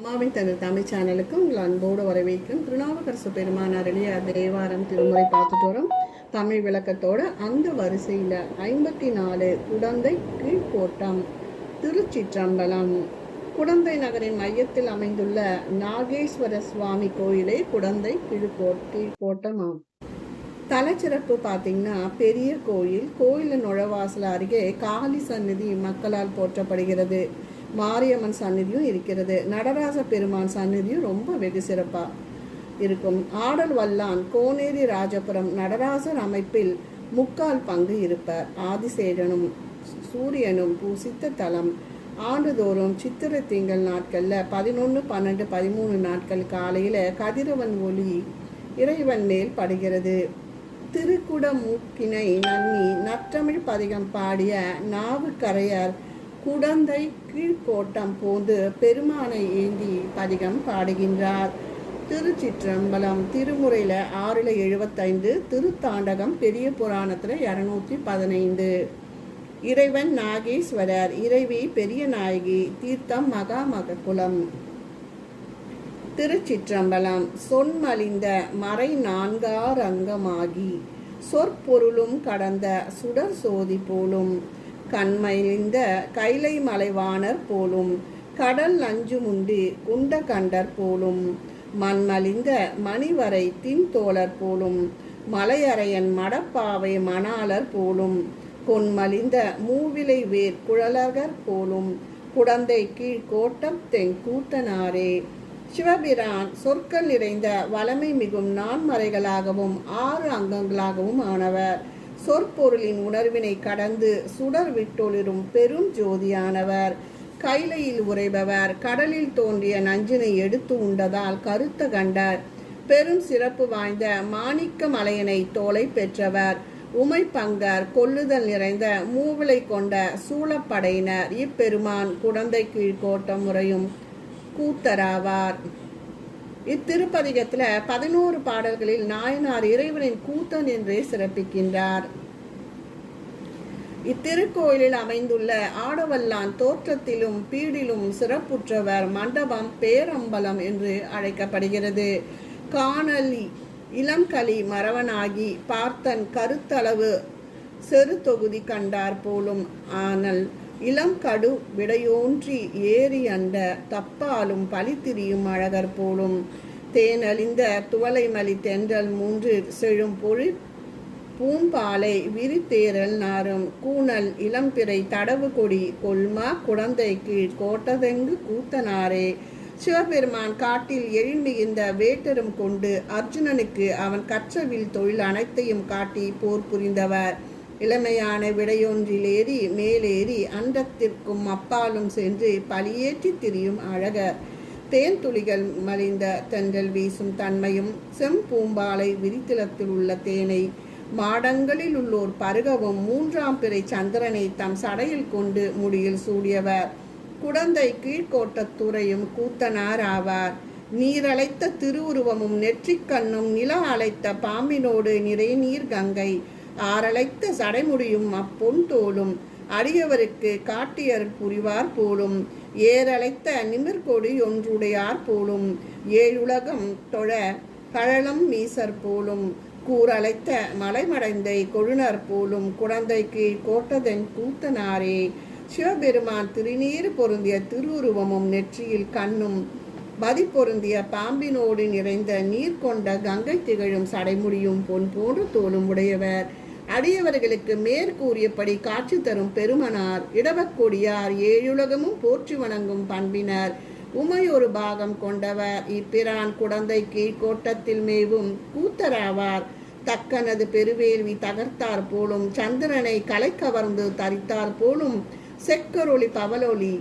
அம்மாவின் தனது தமிழ் சேனலுக்கு உங்கள் அன்போடு வரவேற்கும். திருநாவுக்கரசு பெருமானாருடைய தேவாரம் திருமுறை பார்த்துட்டு வரோம் தமிழ் விளக்கத்தோட. அந்த வரிசையில் 54 குடந்தை கீழ்கோட்டம் திருச்சிற்றம்பலம். குடந்தை நகரின் மையத்தில் அமைந்துள்ள நாகேஸ்வர சுவாமி கோயிலே குடந்தை கீழ்கோட்டமாம். தலைச்சிறப்பு பார்த்தீங்கன்னா, பெரிய கோயில், கோயிலின் நுழைவாசல் அருகே காளி சந்நிதி மக்களால் போற்றப்படுகிறது. மாரியம்மன் சந்நிதியும் இருக்கிறது. நடராஜ பெருமான் சந்நிதியும் ரொம்ப வெகு சிறப்பாக இருக்கும். ஆடல் வல்லான் கோனேரி ராஜபுரம் நடராஜர் அமைப்பில் 3/4 பங்கு இருப்பார். ஆதிசேடனும் சூரியனும் பூசித்த தலம். ஆண்டுதோறும் சித்திரை திங்கள் நாட்களில் 11, 12, 13 நாட்கள் காலையில் கதிரவன் ஒளி இறைவன் மேல் படுகிறது. திருக்குடமூக்கினை நன்னி நற்றமிழ் பதிகம் பாடிய நாவுக்கரையர் குடந்தை கீழ்கோட்டம் போந்து பெருமானை ஏந்தி பதிகம் பாடுகின்றார். திருச்சிற்றம்பலம். திருமுறையில் 675, திருத்தாண்டகம் பெரிய புராணத்தில் 215. இறைவன் நாகேஸ்வரர், இறைவி பெரிய நாயகி, தீர்த்தம் மகாமககுலம். திருச்சிற்றம்பலம். சொன்மலிந்த மறை 4 அங்கமாகி சொற்பொருளும் கடந்த சுடர் சோதி போலும் கண்மலிந்த கைலை மலைவாணர் போலும் கடல் நஞ்சுமுண்டி குண்ட கண்டர் போலும் மண்மலிந்த மணிவரை தின்தோழர் போலும் மலையறையன் மடப்பாவை மணாளர் போலும் பொன்மலிந்த மூவிலை வேர் குழலகர் போலும் குடந்தை கீழ் கோட்டம் தென்கூத்தனாரே. சிவபிரான் சொற்கள் நிறைந்த வளமை மிகும் 4 மறைகளாகவும் 6 அங்கங்களாகவும் ஆனவர். சொற்பொருளின் உணர்வினை கடந்து சுடர் விட்டொளிரும் பெரும் ஜோதியானவர். கைலையில் உறைபவர். கடலில் தோன்றிய நஞ்சினை எடுத்து உண்டதால் கருத்த கண்டர். பெரும் சிறப்பு வாய்ந்த மாணிக்க மலையனை தோலை பெற்றவர். உமை பங்கர் கொல்லுதல் நிறைந்த மூவிலை கொண்ட சூழப்படையினர். இப்பெருமான் குடந்தை கீழ்கோட்டம் முறையும் கூத்தராவார். இத்திருப்பதிகத்தில் 11 பாடல்களில் நாயனார் இறைவனின் கூத்தன் என்றே சிறப்பிக்கின்றார். இத்திருக்கோயிலில் அமைந்துள்ள ஆடவல்லான் தோற்றத்திலும் பீடிலும் சிறப்புற்றவர். மண்டபம் பேரம்பலம் என்று அழைக்கப்படுகிறது. காணலி இளம்களி மறவனாகி பார்த்தன் கருத்தளவு செரு தொகுதி கண்டார் போலும் ஆனல் இளம் கடு விடையோன்றி ஏறி அண்ட தப்பாலும் பழித்திரியும் அழகர் போலும் தேனழிந்த துவலைமலி தென்றல் 3 செழும் பொழில் பூம்பாலை விரித்தேரல் நாரும் கூணல் இளம்பிறை தடவு கொடி கொல்மா குடந்தை கீழ் கோட்டதெங்கு கூத்தனாரே. சிவபெருமான் காட்டில் எழில்மிகுந்த வேட்டரும் கொண்டு அர்ஜுனனுக்கு அவன் கற்றவில் தொழில் அனைத்தையும் காட்டி போர் புரிந்தவர். இளமையான விடையொன்றில் ஏறி மேலேறி அண்டத்திற்கும் அப்பாலும் சென்று பலியேற்றி திரியும் அழகர். தேன் துளிகள் மலிந்த தென்றல் வீசும் தன்மையும் செம்பூம்பாலை விரித்திலத்தில் உள்ள தேனை மாடங்களில் உள்ளோர் பருகவும் 3ஆம் பிறை சந்திரனை தம் சடையில் கொண்டு முடியில் சூடியவர். குடந்தை கீழ்கோட்டத்துறையும் கூத்தனார் ஆவார். நீரழைத்த திருவுருவமும் நெற்றிக்கண்ணும் நில அழைத்த பாம்பினோடு நிறை நீர் கங்கை ஆரழைத்த சடைமுடியும் அப்பொன் தோளும் அடியவருக்கு காட்டியர் புரிவார் போலும் ஏரழைத்த நிமிர்கொடி ஒன்றுடையார் போலும் 7 உலகம் தொழ கழலம் மீசர் போலும் கூரழைத்த மலைமடைந்தை கொழுனர் போலும் குடந்தை கீழ் கோட்டதென் கூத்தனாரே. சிவபெருமான் திருநீர் பொருந்திய திருவுருவமும் நெற்றியில் கண்ணும் மதி பொருந்திய பாம்பினோடு நிறைந்த நீர் கொண்ட கங்கை திகழும் சடைமுடியும் பொன் போன்ற தோலும் உடையவர். அடியவர்களுக்கு மேற்கூறியபடி காட்சி தரும் பெருமனார். இடவக்கொடியார் 7 உலகமும் போற்றி வணங்கும் பண்பினர். உமையொரு பாகம் கொண்டவர். இப்பிரான் குடந்தை கீழ்கோட்டத்தில் மேவும் கூத்தராவார். தக்கனது பெருவேள்வி தகர்த்தார் போலும் சந்திரனை கலை கவர்ந்து தரித்தார் போலும் செக்கரொளி பவலொளி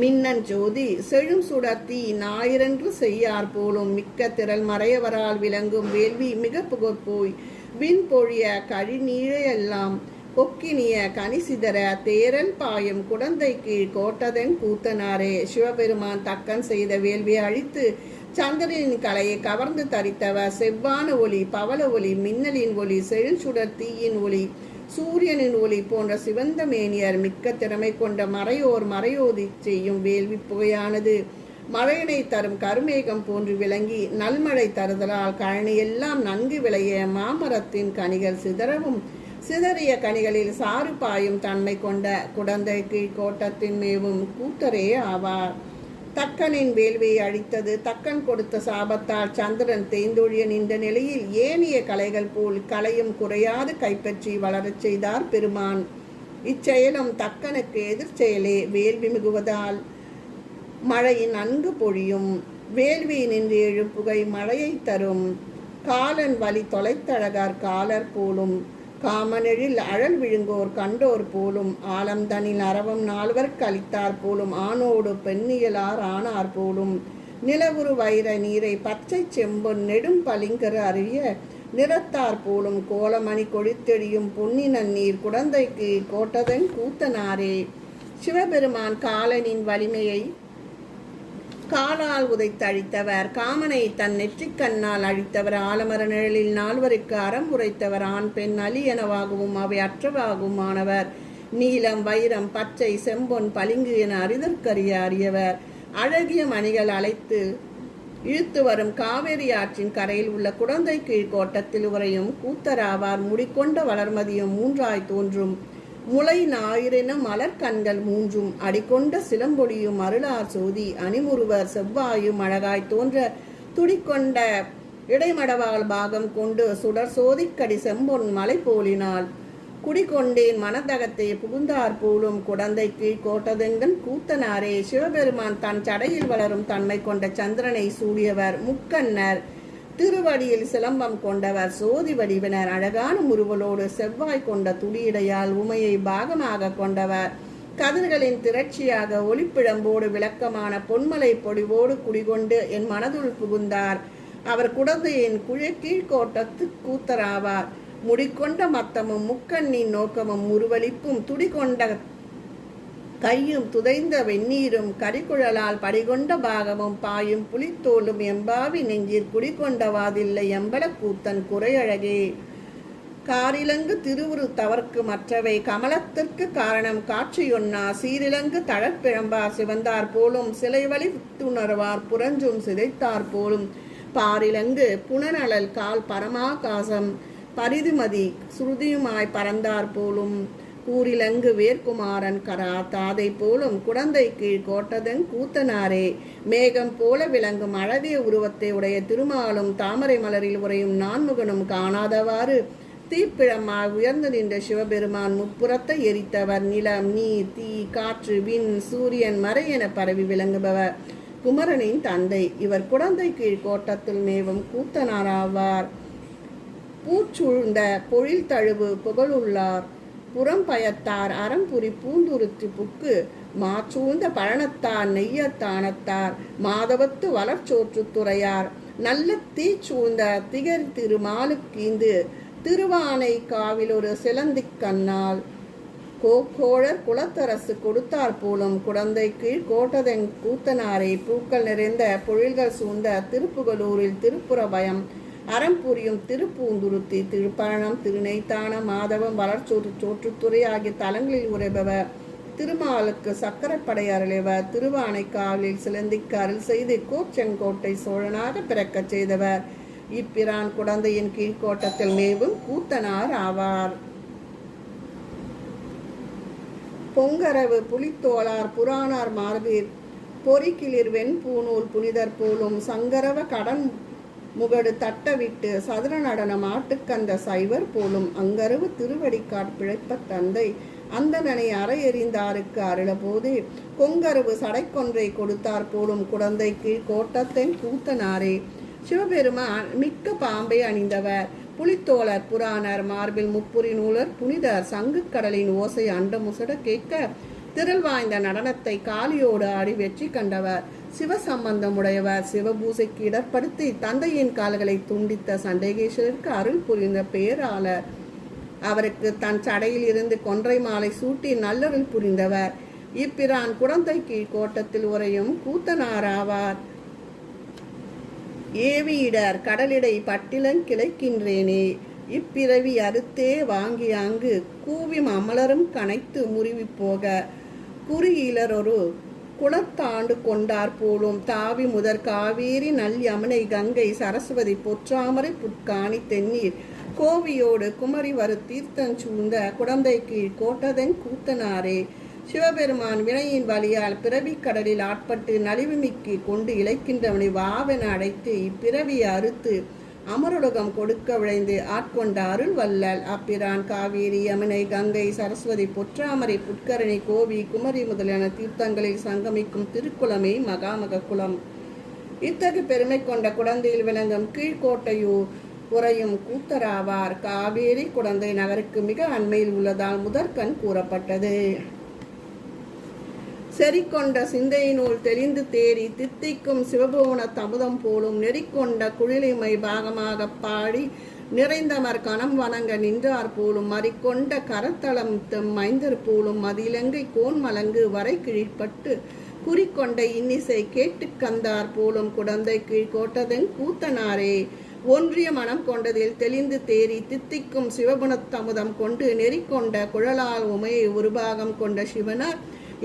மின்னன் ஜோதி செழும் சுடர்த்தி ஞாயிறென்று செய்யார் போலும் மிக்க திரள் மறையவரால் விளங்கும் வேள்வி மிக புகப்போய் விண் பொழிய கழிநீழையெல்லாம் பொக்கினிய கனிசிதற தேரல் பாயும் குடந்தை கீழ் கோட்டதென் கூத்தனாரே. சிவபெருமான் தக்கன் செய்த வேள்வியை அழித்து சந்திரனின் கலையை கவர்ந்து தரித்தவர். செவ்வான ஒளி பவள ஒளி மின்னலின் ஒளி செழுஞ்சுடர் தீயின் ஒளி சூரியனின் ஒளி போன்ற சிவந்த மேனியர் மிக்க திறமை கொண்ட மறையோர் மறையோதி செய்யும் வேள்வி புகையானது மழையினை தரும் கருமேகம் போன்று விளங்கி நல்மழை தருதலால் கழனி எல்லாம் நன்கு விளைய மாமரத்தின் கனிகள் சிதறவும் சிதறிய கனிகளில் சாறு பாயும் தன்மை கொண்ட குடந்தை கீழ்கோட்டத்தின் மேவும் கூத்தரே ஆவார். தக்கனின் வேள்வியை அழித்தது தக்கன் கொடுத்த சாபத்தால் சந்திரன் தேய்ந்தொழிய நின்ற நிலையில் ஏனிய கலைகள் போல் கலையும் குறையாது கைப்பற்றி வளரச் செய்தார் பெருமான். இச்செயலும் தக்கனுக்கு எதிர்ச்செயலே. வேள்வி மிகுவதால் மழை நன்கு பொழியும். வேள்வி நின்று எழுப்புகை மழையை தரும். காலன் வலி தொலைத்தழகார் காலர் போலும் காமனெழில் அழல் விழுங்கோர் கண்டோர் போலும் ஆலம்தனில் அரவம் நால்வர்க்கு அளித்தார் போலும் ஆணோடு பெண்ணியலார் ஆனார் போலும் நிலவுரு வைர நீரை பச்சை செம்பொன் நெடும் பளிங்கர் அறிய நிறத்தார் போலும் கோலமணி கொழித்தெழியும் பொன்னி நன்னீர் குடந்தைக்கு கோட்டதன் கூத்தனாரே. சிவபெருமான் காலனின் வலிமையை காலால் உதைத்து அழித்தவர். காமனை தன் நெற்றிக்கண்ணால் அழித்தவர். ஆலமர நிழலில் நால்வருக்கு அறம் உரைத்தவர். ஆண் பெண் அலி எனவாகவும் அவை அற்றவாகவும் ஆனவர். நீலம் வைரம் பச்சை செம்பொன் பளிங்கு என அறிதற்கரிய அறியவர். அழகிய மணிகள் அழைத்து இழுத்து வரும் காவேரி ஆற்றின் கரையில் உள்ள குடந்தை கீழ்கோட்டத்தில் உரையும் கூத்தராவார். முடிக்கொண்ட வளர்மதியும் மூன்றாய் தோன்றும் முளை ஞாயிறென மலர்கண்கள் மூன்றும் அடிக்கொண்ட சிலம்பொடியும் அருளார் சோதி அணிமுருவர் செவ்வாயும் அழகாய் தோன்ற துடிக்கொண்ட இடைமடவாள் பாகம் கொண்டு சுடர் சோதிக்கடி செம்பொன் மலை போலினால் குடிகொண்டேன் மனதகத்தை புகுந்தார் போலும் குடந்தை கீழ் கோட்டதெங்கன் கூத்தனாரே. சிவபெருமான் தன் சடையில் வளரும் தன்மை கொண்ட சந்திரனை சூடியவர். முக்கண்ணர் திருவடியில் சிலம்பம் கொண்டவர். சோதி வடிவினர். அழகான முறுவலோடு செவ்வாய் கொண்ட துடியிடையால் உமையை பாகமாக கொண்டவர். கதிர்களின் திரட்சியாக ஒளிப்பிழம்போடு விளக்கமான பொன்மலை பொடிவோடு குடிகொண்டு என் மனதுள் புகுந்தார். அவர் குடந்தையின் கீழ்கோட்டத்து கூத்தராவார். முடிக்கொண்ட மத்தமும் முக்கண்ணின் நோக்கமும் முருவலிப்பும் துடிகொண்ட கையும் துதைந்த வெந்நீரும் கரிக்குழலால் படிகொண்ட பாகமும் பாயும் புலித்தோலும் எம்பாவி நெஞ்சிற் குடிகொண்டவாதில்லை எம்பல கூத்தன் குறையழகே. காரிலங்கு திருவுரு தவர்க்கு மற்றவை கமலத்திற்கு காரணம் காட்சியொன்னா சீரிலங்கு தழற்பிழம்பார் சிவந்தார் போலும் சிலை வழி துணர்வார் புரஞ்சும் சிதைத்தார் போலும் பாரிலங்கு புனநலல் கால் பரமாகாசம் பரிதுமதி சுருதியுமாய் பறந்தார் போலும் கூரிலங்கு வேர்க்குமாரன் கரா தாதை போலும் குடந்தை கீழ் கோட்டதன் கூத்தனாரே. மேகம் போல விளங்கும் அழகிய உருவத்தை உடைய திருமாலும் தாமரை மலரில் உரையும் நான்முகனும் காணாதவாறு தீப்பிழமாய் உயர்ந்து நின்ற சிவபெருமான் முப்புறத்தை எரித்தவர். நிலம் நீர் தீ காற்று விண் சூரியன் மறை என பரவி விளங்குபவர். குமரனின் தந்தை. இவர் குடந்தை கீழ் கோட்டத்தில் மேவும் கூத்தனாராவார். பூச்சூழ்ந்த பொழில் தழுவு புகழுள்ளார். புறம் பயத்தார் அறம்புரி பூந்துருத்தி புக்கு மாச்சூழ்ந்த பழனத்தார் நெய்யத்தானத்தார் மாதவத்து வளர்ச்சோற்று துறையார் நல்ல தீச்சூழ்ந்த திகர் திருமாலுக்கீந்து திருவானை காவில் ஒரு சிலந்திக் கண்ணால் கோக்கோழர் குலத்தரசு கொடுத்தார் போலும் குடந்தை கீழ் கோட்டதென் கூத்தனாரை. பூக்கள் நிறைந்த பொழில்கள் சூழ்ந்த திருப்புகலூரில் திருப்புற பயம் அறம்புரியும் திருப்பூந்துருத்தி திருப்பழனம் திருநெய்த்தானம் மாதவம் வளர்ச்சோற்றுத்துறை ஆகிய தலங்களில் உரைபவர். திருமாலுக்கு சக்கரப்படை அருளியவர். திருவானைக்காவலில் சிலந்திக்கு அருள் செய்து கோச்செங்கோட்டை சோழனாக பிறக்கச் செய்தவர். இப்பிரான் குடந்தையின் கீழ்கோட்டத்தில் மேவும் கூத்தனார் ஆவார். பொங்கரவு புலித்தோளார் புராணார் மார்பீர் பொறிக்கிளிர் வெண்பூநூல் புனிதர் போலும் சங்கரவ கடன் முகடு தட்டவிட்டு சதுர நடனம் ஆட்டுக்கந்த சைவர் போலும் அங்கரவு திருவடிக்காட் பிழைப்ப தந்தை அந்தனனை அறை எறிந்தாருக்கு அருள போதே கொங்கரவு சடைக்கொன்றை கொடுத்தார் போலும் குடந்தை கீழ் கோட்டத்தின் கூத்தனாரே. சிவபெருமான் மிக்க பாம்பை அணிந்தவர். புலித்தோழர் புராணர் மார்பில் முப்புரி நூலர் புனிதர் சங்கு கடலின் ஓசை அண்ட முசட கேட்க திரள் வாய்ந்த நடனத்தை காளியோடு ஆடி வெற்றி கண்டவர். சிவசம்பந்தமுடையவர். சிவபூசைக்கு இடர்படுத்தி தந்தையின் கால்களை துண்டித்த சண்டேகேஸ்வரருக்கு அருள் புரிந்த பேராளர். அவருக்கு தன் சடையில் இருந்து கொன்றை மாலை சூட்டி நல்லருள் புரிந்தவர். இப்பிரான் குடந்தை கீழ் கோட்டத்தில் உரையும் கூத்தனாராவார். ஏவியிடர் கடலிடை பட்டிலங் கிளைக்கின்றேனே இப்பிறவி அறுத்தே வாங்கி அங்கு கூவி அமலரும் கனைத்து முறிவி போக குறியிலரொரு குளத்தாண்டு கொண்டார் போலும் தாவி முதற் காவேரி நல் யமுனை கங்கை சரஸ்வதி பொற்றாமரை புட்காணி தென்னீர் கோவியோடு குமரி வரு தீர்த்தம் சூழ்ந்த குடந்தை கீழ் கோட்டதன் கூத்தனாரே. சிவபெருமான் வினையின் வழியால் பிறவி கடலில் ஆட்பட்டு நலிவுமிக்கு கொண்டு இழைக்கின்றவனை வாவென அழைத்து இப்பிறவியை அறுத்து அமருலகம் கொடுக்க விளைந்து ஆட்கொண்ட அருள் வல்லல் அப்பிரான் காவேரி யமுனை கங்கை சரஸ்வதி பொற்றாமரை புட்கரணி கோவி குமரி முதலான தீர்த்தங்களில் சங்கமிக்கும் திருக்குளமே மகாமக குளம். இத்தகு பெருமை கொண்ட குடந்தையில் விளங்கும் கீழ்கோட்டையூர் உறையும் கூத்தராவார். காவேரி குடந்தை நகருக்கு மிக அண்மையில் உள்ளதால் முதற்கண் கூறப்பட்டது. செறிக்கொண்ட சிந்தையினுள் தெளிந்து தேறி தித்திக்கும் சிவபுவன தமுதம் போலும் நெறிக்கொண்ட குழிலிமை பாகமாக பாடி நிறைந்தமர் கணம் வணங்க நின்றார் போலும் மறிக்கொண்ட கரத்தளம் மைந்தர் போலும் மதிலங்கை கோன் மலங்கு வரை கிழிப்பட்டு குறிக்கொண்ட இன்னிசை கேட்டு கந்தார் போலும் குடந்தை கீழ்கோட்டதன் கூத்தனாரே. ஒன்றிய மனம் கொண்டதில் தெளிந்து தேறி தித்திக்கும் சிவபுணத்தமுதம் கொண்டு நெறிக்கொண்ட குழலால் உமையை உருபாகம் கொண்ட சிவனார்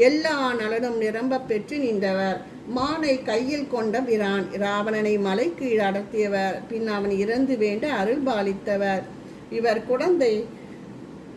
எல்லா நலனும் நிரம்ப பெற்று நின்றவர். மானை கையில் கொண்ட பிரான் இராவணனை மலை கீழ் அடர்த்தியவர். பின் அவன் இறந்து வேண்ட அருள் பாலித்தவர். இவர் குடந்தை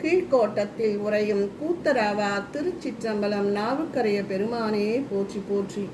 கீழ்கோட்டத்தில் உறையும் கூத்தராவா. திருச்சிற்றம்பலம். நாவுக்கரைய பெருமானே போற்றி போற்றி.